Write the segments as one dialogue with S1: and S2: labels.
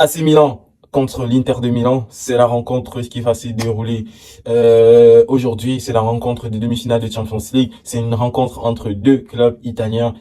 S1: AC Milan contre l'Inter de Milan, c'est la rencontre qui va se dérouler aujourd'hui. C'est la rencontre des demi-finales de Champions League. C'est une rencontre entre deux clubs italiens,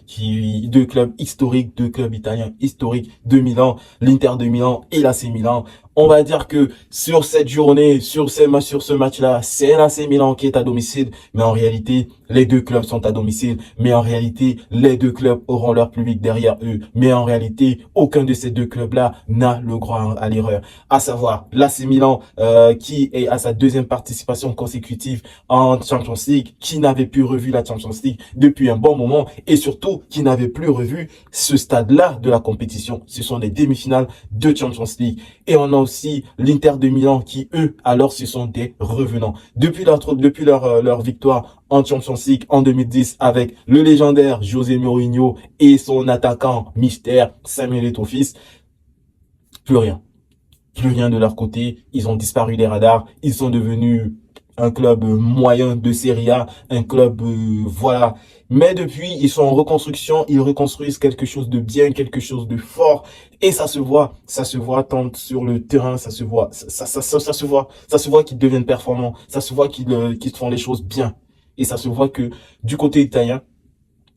S1: deux clubs historiques, deux clubs italiens historiques de Milan, l'Inter de Milan et l'AC Milan. On va dire que sur cette journée, sur ce match-là, c'est l'AC Milan qui est à domicile, mais en réalité, les deux clubs sont à domicile, mais en réalité, les deux clubs auront leur public derrière eux. Mais en réalité, aucun de ces deux clubs-là n'a le droit à l'erreur. À savoir, l'AC Milan, qui est à sa deuxième participation consécutive en Champions League, qui n'avait plus revu la Champions League depuis un bon moment, et surtout, qui n'avait plus revu ce stade-là de la compétition. Ce sont les demi-finales de Champions League. Et on a aussi l'Inter de Milan qui, eux, alors, ce sont des revenants. Depuis leur victoire en Champions League en 2010 avec le légendaire José Mourinho et son attaquant mystère Samuel Eto'o, plus rien. Plus rien de leur côté. Ils ont disparu des radars. Ils sont devenus un club moyen de Serie A, un club, voilà. Mais depuis, ils sont en reconstruction, ils reconstruisent quelque chose de bien, quelque chose de fort, et ça se voit tant sur le terrain, ça se voit, ça se voit qu'ils deviennent performants, ça se voit qu'ils font les choses bien, et ça se voit que du côté italien,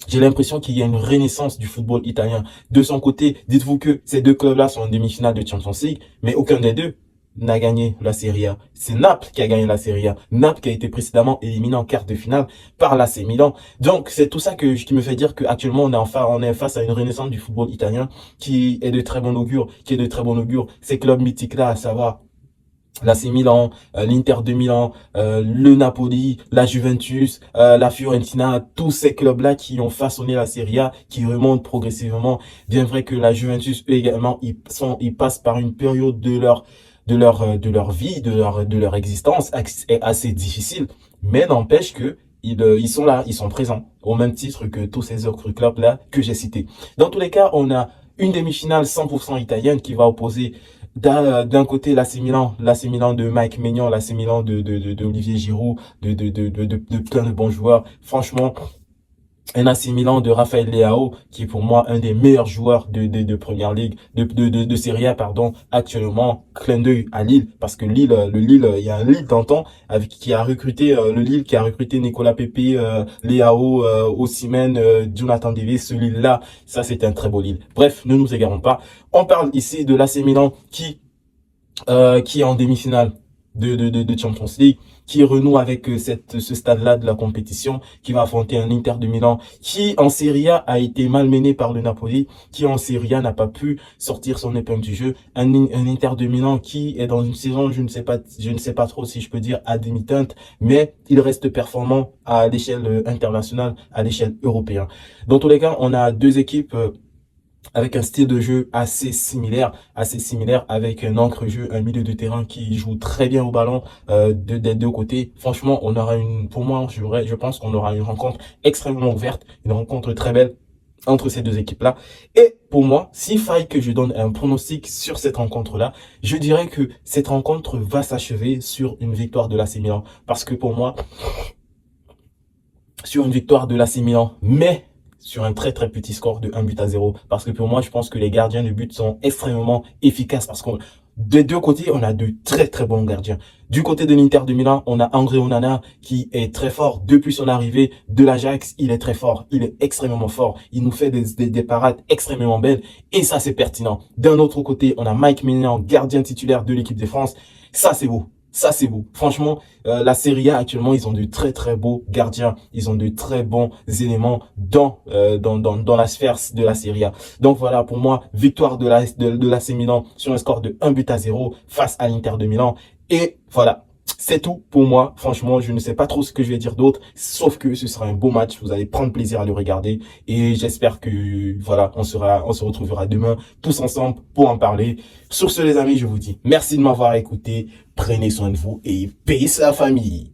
S1: j'ai l'impression qu'il y a une renaissance du football italien. De son côté, dites-vous que ces deux clubs-là sont en demi-finale de Champions League, mais aucun des deux n'a gagné la Serie A. C'est Naples qui a gagné la Serie A. Naples qui a été précédemment éliminé en quart de finale par l'AC Milan. Donc, c'est tout ça qui me fait dire qu'actuellement, on est face à une renaissance du football italien qui est de très bon augure, Ces clubs mythiques-là, à savoir l'AC Milan, l'Inter de Milan, le Napoli, la Juventus, la Fiorentina, tous ces clubs-là qui ont façonné la Serie A, qui remontent progressivement. Bien vrai que la Juventus, eux également, ils passent par une période de leur vie, de leur existence assez difficile, mais n'empêche que ils sont là, ils sont présents, au même titre que tous ces autres clubs-là que j'ai cités. Dans tous les cas, on a une demi-finale 100% italienne qui va opposer d'un côté l'AC Milan de Mike Maignan, l'AC Milan de Olivier Giroud, de plein de bons joueurs. Franchement, un AC Milan de Rafael Leao, qui est pour moi un des meilleurs joueurs de Première Ligue, de Serie A, pardon, actuellement. Clin d'œil à Lille, parce que Lille, il y a un Lille d'antan, qui a recruté, le Lille qui a recruté Nicolas Pepe, Leao, Osimhen, Jonathan Davis, ce Lille-là, ça c'est un très beau Lille. Bref, ne nous égarons pas. On parle ici de l'AC Milan qui est en demi-finale de Champions League, qui renoue avec ce stade-là de la compétition, qui va affronter un Inter de Milan qui en Serie A été malmené par le Napoli, qui en Serie A n'a pas pu sortir son épingle du jeu, un Inter de Milan qui est dans une saison, je ne sais pas trop si je peux dire à demi-teinte, mais il reste performant à l'échelle internationale, à l'échelle européenne. Dans tous les cas, on a deux équipes avec un style de jeu assez similaire avec un encre-jeu, un milieu de terrain qui joue très bien au ballon des deux côtés. Franchement, pour moi, je pense qu'on aura une rencontre extrêmement ouverte, une rencontre très belle entre ces deux équipes-là. Et pour moi, s'il faille que je donne un pronostic sur cette rencontre-là, je dirais que cette rencontre va s'achever sur une victoire de l'AC Milan. Parce que pour moi, sur une victoire de l'AC Milan, mais sur un très très petit score de 1-0. Parce que pour moi, je pense que les gardiens de but sont extrêmement efficaces. Parce que des deux côtés, on a de très très bons gardiens. Du côté de l'Inter de Milan, on a André Onana qui est très fort. Depuis son arrivée de l'Ajax, il est très fort. Il est extrêmement fort. Il nous fait des parades extrêmement belles. Et ça, c'est pertinent. D'un autre côté, on a Mike Maignan, gardien titulaire de l'équipe de France. Ça, c'est beau. Ça, c'est beau. Franchement, la Serie A, actuellement, ils ont de très, très beaux gardiens. Ils ont de très bons éléments dans la sphère de la Serie A. Donc voilà, pour moi, victoire de l'AC Milan sur un score de 1-0 face à l'Inter de Milan. Et voilà. C'est tout pour moi. Franchement, je ne sais pas trop ce que je vais dire d'autre, sauf que ce sera un beau match. Vous allez prendre plaisir à le regarder et j'espère que voilà, on se retrouvera demain tous ensemble pour en parler. Sur ce, les amis, je vous dis merci de m'avoir écouté. Prenez soin de vous et paix la famille.